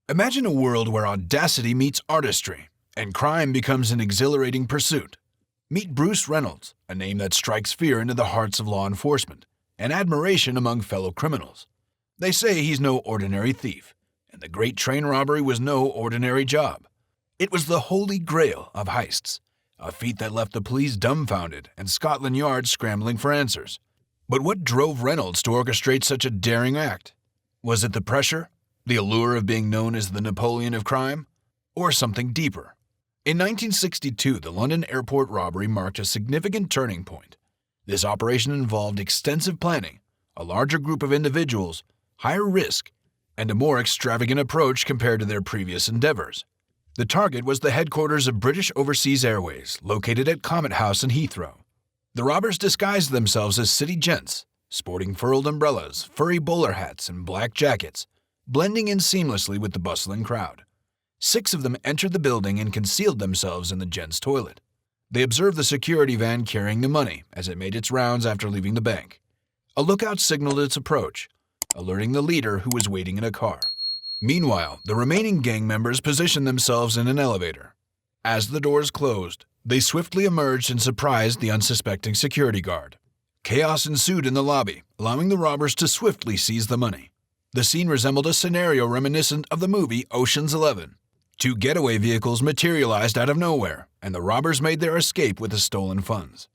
Imagine a world where audacity meets artistry, and crime becomes an exhilarating pursuit. Meet Bruce Reynolds, a name that strikes fear into the hearts of law enforcement, and admiration among fellow criminals. They say he's no ordinary thief, and the Great Train Robbery was no ordinary job. It was the Holy Grail of heists, a feat that left the police dumbfounded and Scotland Yard scrambling for answers. But what drove Reynolds to orchestrate such a daring act? Was it the pressure? The allure of being known as the Napoleon of crime? Or something deeper? In 1962, the London airport robbery marked a significant turning point. This operation involved extensive planning, a larger group of individuals, higher risk, and a more extravagant approach compared to their previous endeavors. The target was the headquarters of British Overseas Airways, located at Comet House in Heathrow. The robbers disguised themselves as city gents, sporting furled umbrellas, furry bowler hats, and black jackets, blending in seamlessly with the bustling crowd. 6 of them entered the building and concealed themselves in the gents' toilet. They observed the security van carrying the money as it made its rounds after leaving the bank. A lookout signaled its approach, alerting the leader who was waiting in a car. Meanwhile, the remaining gang members positioned themselves in an elevator. As the doors closed, they swiftly emerged and surprised the unsuspecting security guard. Chaos ensued in the lobby, allowing the robbers to swiftly seize the money. The scene resembled a scenario reminiscent of the movie Ocean's 11. 2 getaway vehicles materialized out of nowhere, and the robbers made their escape with the stolen funds.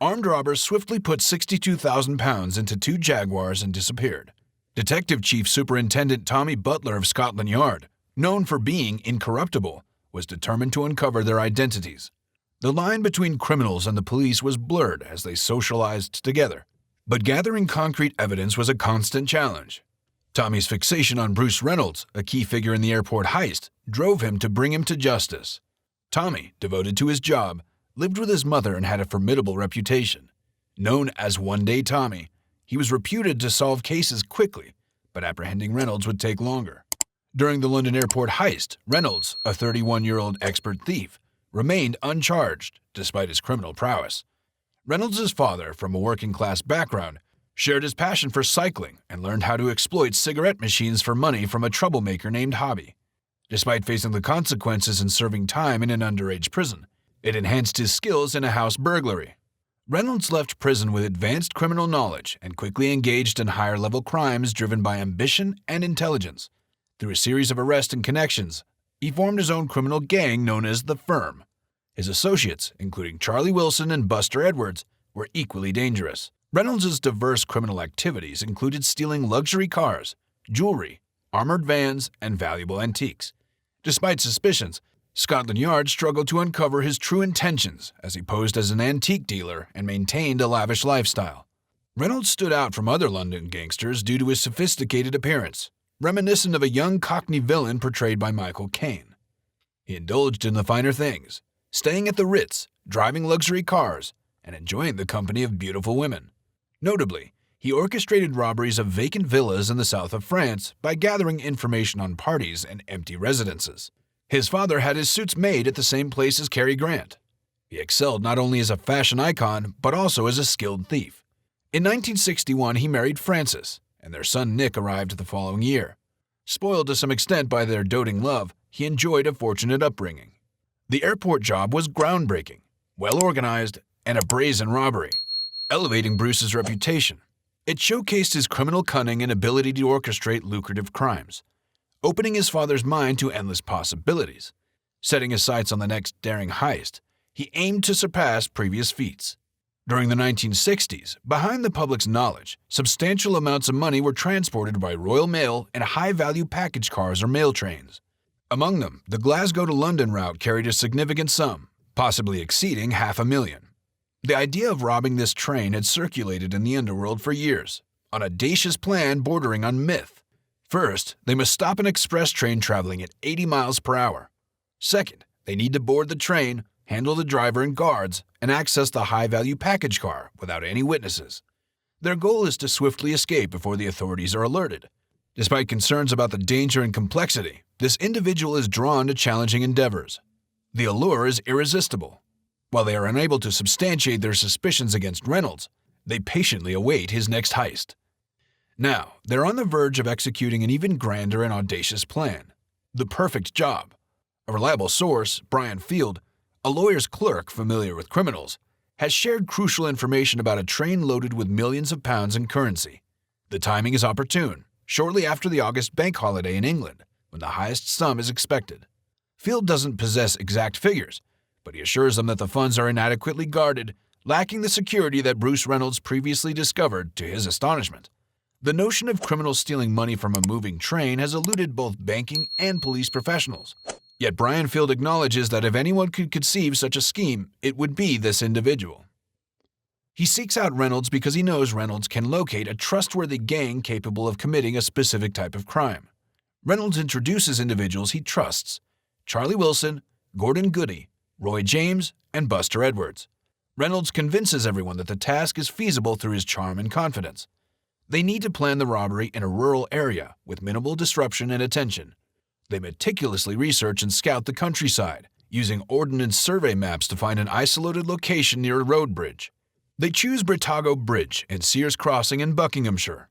Armed robbers swiftly put £62,000 into 2 Jaguars and disappeared. Detective Chief Superintendent Tommy Butler of Scotland Yard, known for being incorruptible, was determined to uncover their identities. The line between criminals and the police was blurred as they socialized together, but gathering concrete evidence was a constant challenge. Tommy's fixation on Bruce Reynolds, a key figure in the airport heist, drove him to bring him to justice. Tommy, devoted to his job, lived with his mother and had a formidable reputation. Known as One Day Tommy, he was reputed to solve cases quickly, but apprehending Reynolds would take longer. During the London airport heist, Reynolds, a 31-year-old expert thief, remained uncharged despite his criminal prowess. Reynolds' father, from a working-class background, shared his passion for cycling and learned how to exploit cigarette machines for money from a troublemaker named Hobby. Despite facing the consequences and serving time in an underage prison, it enhanced his skills in a house burglary. Reynolds left prison with advanced criminal knowledge and quickly engaged in higher-level crimes driven by ambition and intelligence. Through a series of arrests and connections, he formed his own criminal gang known as the Firm. His associates, including Charlie Wilson and Buster Edwards, were equally dangerous. Reynolds' diverse criminal activities included stealing luxury cars, jewelry, armored vans, and valuable antiques. Despite suspicions, Scotland Yard struggled to uncover his true intentions as he posed as an antique dealer and maintained a lavish lifestyle. Reynolds stood out from other London gangsters due to his sophisticated appearance, reminiscent of a young Cockney villain portrayed by Michael Caine. He indulged in the finer things, staying at the Ritz, driving luxury cars, and enjoying the company of beautiful women. Notably, he orchestrated robberies of vacant villas in the south of France by gathering information on parties and empty residences. His father had his suits made at the same place as Cary Grant. He excelled not only as a fashion icon, but also as a skilled thief. In 1961, he married Frances, and their son Nick arrived the following year. Spoiled to some extent by their doting love, he enjoyed a fortunate upbringing. The airport job was groundbreaking, well-organized, and a brazen robbery, elevating Bruce's reputation. It showcased his criminal cunning and ability to orchestrate lucrative crimes, opening his father's mind to endless possibilities. Setting his sights on the next daring heist, he aimed to surpass previous feats. During the 1960s, behind the public's knowledge, substantial amounts of money were transported by Royal Mail in high-value package cars or mail trains. Among them, the Glasgow to London route carried a significant sum, possibly exceeding $500,000. The idea of robbing this train had circulated in the underworld for years, an audacious plan bordering on myth. First, they must stop an express train traveling at 80 miles per hour. Second, they need to board the train, handle the driver and guards, and access the high-value package car without any witnesses. Their goal is to swiftly escape before the authorities are alerted. Despite concerns about the danger and complexity, this individual is drawn to challenging endeavors. The allure is irresistible. While they are unable to substantiate their suspicions against Reynolds, they patiently await his next heist. Now, they're on the verge of executing an even grander and audacious plan. The perfect job. A reliable source, Brian Field, a lawyer's clerk familiar with criminals, has shared crucial information about a train loaded with millions of pounds in currency. The timing is opportune, shortly after the August bank holiday in England, when the highest sum is expected. Field doesn't possess exact figures, but he assures them that the funds are inadequately guarded, lacking the security that Bruce Reynolds previously discovered, to his astonishment. The notion of criminals stealing money from a moving train has eluded both banking and police professionals. Yet Brian Field acknowledges that if anyone could conceive such a scheme, it would be this individual. He seeks out Reynolds because he knows Reynolds can locate a trustworthy gang capable of committing a specific type of crime. Reynolds introduces individuals he trusts: Charlie Wilson, Gordon Goody, Roy James, and Buster Edwards. Reynolds convinces everyone that the task is feasible through his charm and confidence. They need to plan the robbery in a rural area with minimal disruption and attention. They meticulously research and scout the countryside, using ordnance survey maps to find an isolated location near a road bridge. They choose Britago Bridge and Sears Crossing in Buckinghamshire.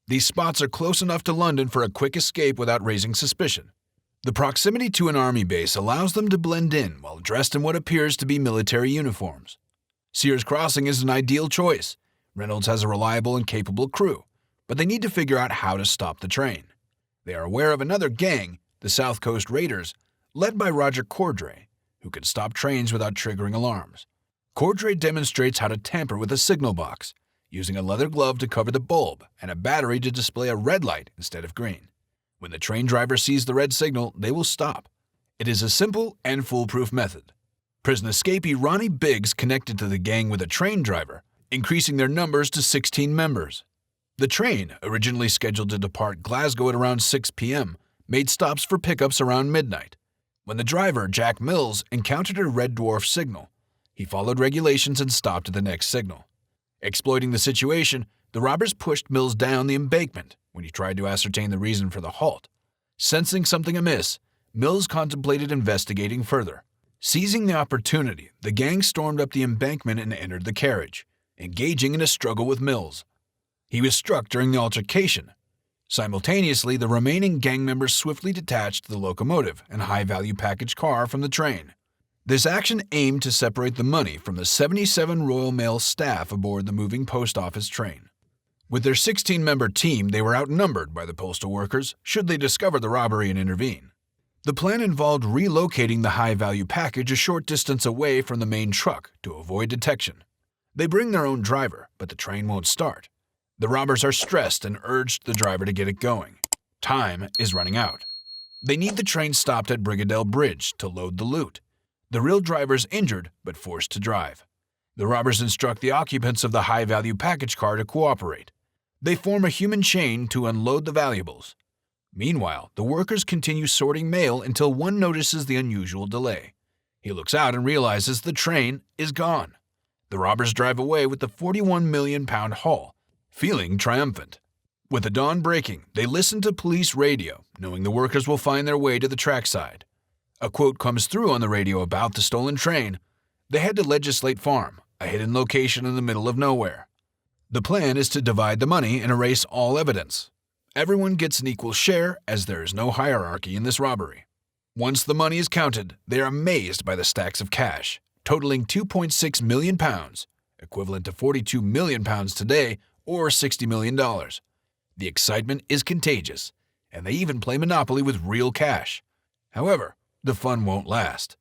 These spots are close enough to London for a quick escape without raising suspicion. The proximity to an army base allows them to blend in while dressed in what appears to be military uniforms. Sears Crossing is an ideal choice. Reynolds has a reliable and capable crew, but they need to figure out how to stop the train. They are aware of another gang, the South Coast Raiders, led by Roger Cordray, who can stop trains without triggering alarms. Cordray demonstrates how to tamper with a signal box, using a leather glove to cover the bulb and a battery to display a red light instead of green. When the train driver sees the red signal, they will stop. It is a simple and foolproof method. Prison escapee Ronnie Biggs connected to the gang with a train driver, increasing their numbers to 16 members. The train, originally scheduled to depart Glasgow at around 6 p.m., made stops for pickups around midnight. When the driver, Jack Mills, encountered a red dwarf signal, he followed regulations and stopped at the next signal. Exploiting the situation, the robbers pushed Mills down the embankment when he tried to ascertain the reason for the halt. Sensing something amiss, Mills contemplated investigating further. Seizing the opportunity, the gang stormed up the embankment and entered the carriage, engaging in a struggle with Mills. He was struck during the altercation. Simultaneously, the remaining gang members swiftly detached the locomotive and high-value package car from the train. This action aimed to separate the money from the 77 Royal Mail staff aboard the moving post office train. With their 16-member team, they were outnumbered by the postal workers should they discover the robbery and intervene. The plan involved relocating the high-value package a short distance away from the main truck to avoid detection. They bring their own driver, but the train won't start. The robbers are stressed and urged the driver to get it going. Time is running out. They need the train stopped at Brigadell Bridge to load the loot. The real driver is injured but forced to drive. The robbers instruct the occupants of the high-value package car to cooperate. They form a human chain to unload the valuables. Meanwhile, the workers continue sorting mail until one notices the unusual delay. He looks out and realizes the train is gone. The robbers drive away with the £41 million haul, feeling triumphant. With the dawn breaking, they listen to police radio, knowing the workers will find their way to the trackside. A quote comes through on the radio about the stolen train. They head to Legislate Farm, a hidden location in the middle of nowhere. The plan is to divide the money and erase all evidence. Everyone gets an equal share, as there is no hierarchy in this robbery. Once the money is counted, they are amazed by the stacks of cash, totaling £2.6 million, equivalent to £42 million today, or $60 million. The excitement is contagious, and they even play Monopoly with real cash. However, the fun won't last.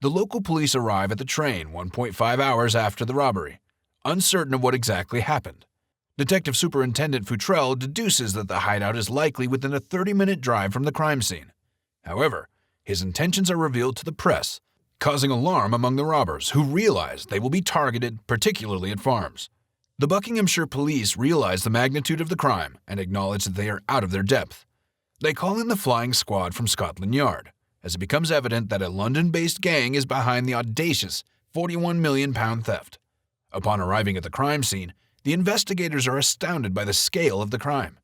The local police arrive at the train 1.5 hours after the robbery, uncertain of what exactly happened. Detective Superintendent Futrell deduces that the hideout is likely within a 30-minute drive from the crime scene. However, his intentions are revealed to the press, causing alarm among the robbers, who realize they will be targeted, particularly at farms. The Buckinghamshire police realize the magnitude of the crime and acknowledge that they are out of their depth. They call in the flying squad from Scotland Yard, as it becomes evident that a London-based gang is behind the audacious £41 million theft. Upon arriving at the crime scene, the investigators are astounded by the scale of the crime,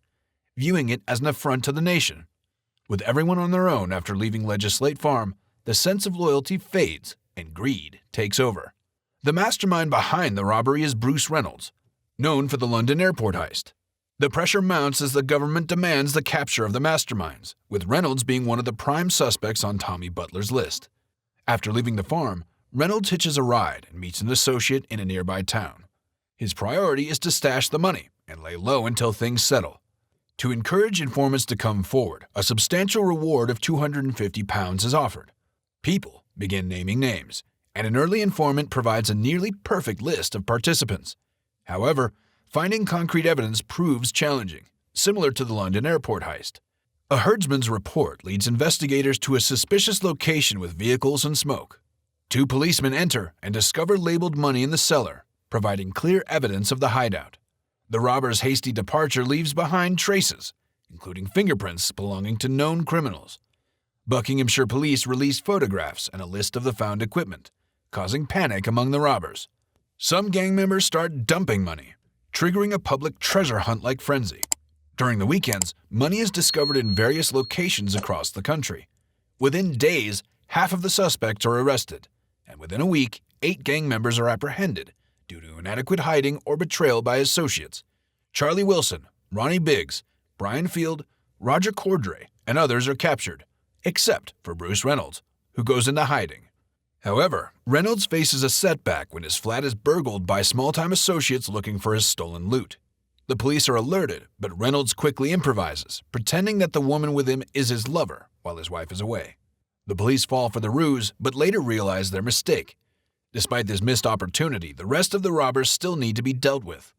viewing it as an affront to the nation. With everyone on their own after leaving Legislate Farm, the sense of loyalty fades and greed takes over. The mastermind behind the robbery is Bruce Reynolds, known for the London airport heist. The pressure mounts as the government demands the capture of the masterminds, with Reynolds being one of the prime suspects on Tommy Butler's list. After leaving the farm, Reynolds hitches a ride and meets an associate in a nearby town. His priority is to stash the money and lay low until things settle. To encourage informants to come forward, a substantial reward of £250 is offered. People begin naming names, and an early informant provides a nearly perfect list of participants. However, finding concrete evidence proves challenging, similar to the London airport heist. A herdsman's report leads investigators to a suspicious location with vehicles and smoke. 2 policemen enter and discover labeled money in the cellar, providing clear evidence of the hideout. The robber's hasty departure leaves behind traces, including fingerprints belonging to known criminals. Buckinghamshire police release photographs and a list of the found equipment, causing panic among the robbers. Some gang members start dumping money, triggering a public treasure hunt-like frenzy. During the weekends, money is discovered in various locations across the country. Within days, half of the suspects are arrested, and within a week, 8 gang members are apprehended due to inadequate hiding or betrayal by associates. Charlie Wilson, Ronnie Biggs, Brian Field, Roger Cordray, and others are captured, except for Bruce Reynolds, who goes into hiding. However, Reynolds faces a setback when his flat is burgled by small-time associates looking for his stolen loot. The police are alerted, but Reynolds quickly improvises, pretending that the woman with him is his lover while his wife is away. The police fall for the ruse, but later realize their mistake. Despite this missed opportunity, the rest of the robbers still need to be dealt with.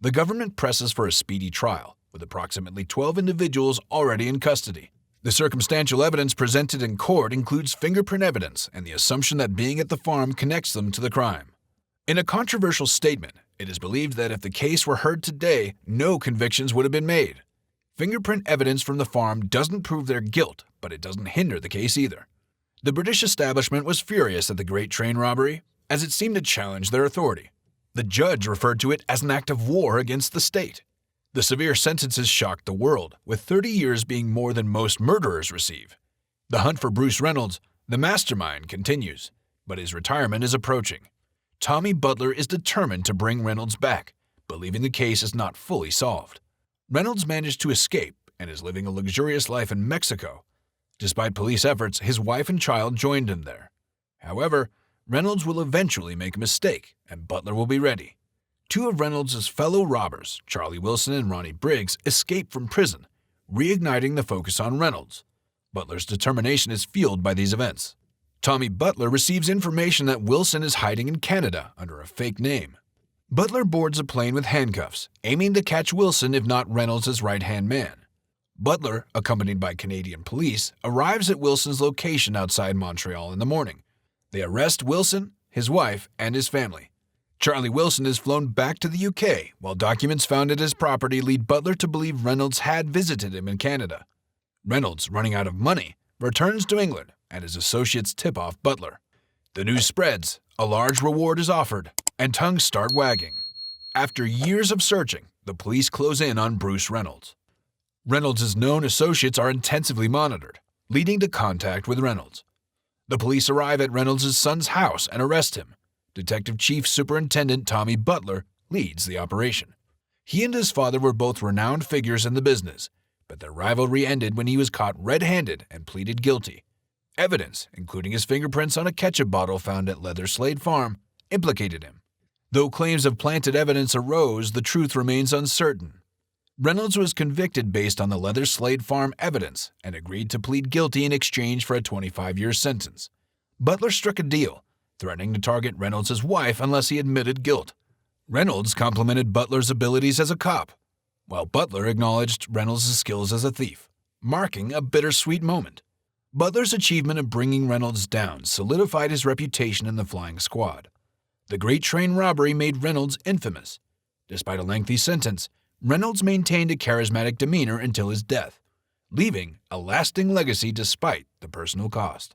The government presses for a speedy trial, with approximately 12 individuals already in custody. The circumstantial evidence presented in court includes fingerprint evidence and the assumption that being at the farm connects them to the crime. In a controversial statement, it is believed that if the case were heard today, no convictions would have been made. Fingerprint evidence from the farm doesn't prove their guilt, but it doesn't hinder the case either. The British establishment was furious at the Great Train Robbery, as it seemed to challenge their authority. The judge referred to it as an act of war against the state. The severe sentences shocked the world, with 30 years being more than most murderers receive. The hunt for Bruce Reynolds, the mastermind, continues, but his retirement is approaching. Tommy Butler is determined to bring Reynolds back, believing the case is not fully solved. Reynolds managed to escape and is living a luxurious life in Mexico. Despite police efforts, his wife and child joined him there. However, Reynolds will eventually make a mistake, and Butler will be ready. 2 of Reynolds' fellow robbers, Charlie Wilson and Ronnie Briggs, escape from prison, reigniting the focus on Reynolds. Butler's determination is fueled by these events. Tommy Butler receives information that Wilson is hiding in Canada under a fake name. Butler boards a plane with handcuffs, aiming to catch Wilson if not Reynolds' right-hand man. Butler, accompanied by Canadian police, arrives at Wilson's location outside Montreal in the morning. They arrest Wilson, his wife, and his family. Charlie Wilson is flown back to the UK, while documents found at his property lead Butler to believe Reynolds had visited him in Canada. Reynolds, running out of money, returns to England, and his associates tip off Butler. The news spreads, a large reward is offered, and tongues start wagging. After years of searching, the police close in on Bruce Reynolds. Reynolds' known associates are intensively monitored, leading to contact with Reynolds. The police arrive at Reynolds' son's house and arrest him. Detective Chief Superintendent Tommy Butler leads the operation. He and his father were both renowned figures in the business, but their rivalry ended when he was caught red-handed and pleaded guilty. Evidence, including his fingerprints on a ketchup bottle found at Leather Slade Farm, implicated him. Though claims of planted evidence arose, the truth remains uncertain. Reynolds was convicted based on the Leather Slade Farm evidence and agreed to plead guilty in exchange for a 25-year sentence. Butler struck a deal, threatening to target Reynolds' wife unless he admitted guilt. Reynolds complimented Butler's abilities as a cop, while Butler acknowledged Reynolds' skills as a thief, marking a bittersweet moment. Butler's achievement of bringing Reynolds down solidified his reputation in the flying squad. The Great Train Robbery made Reynolds infamous. Despite a lengthy sentence, Reynolds maintained a charismatic demeanor until his death, leaving a lasting legacy despite the personal cost.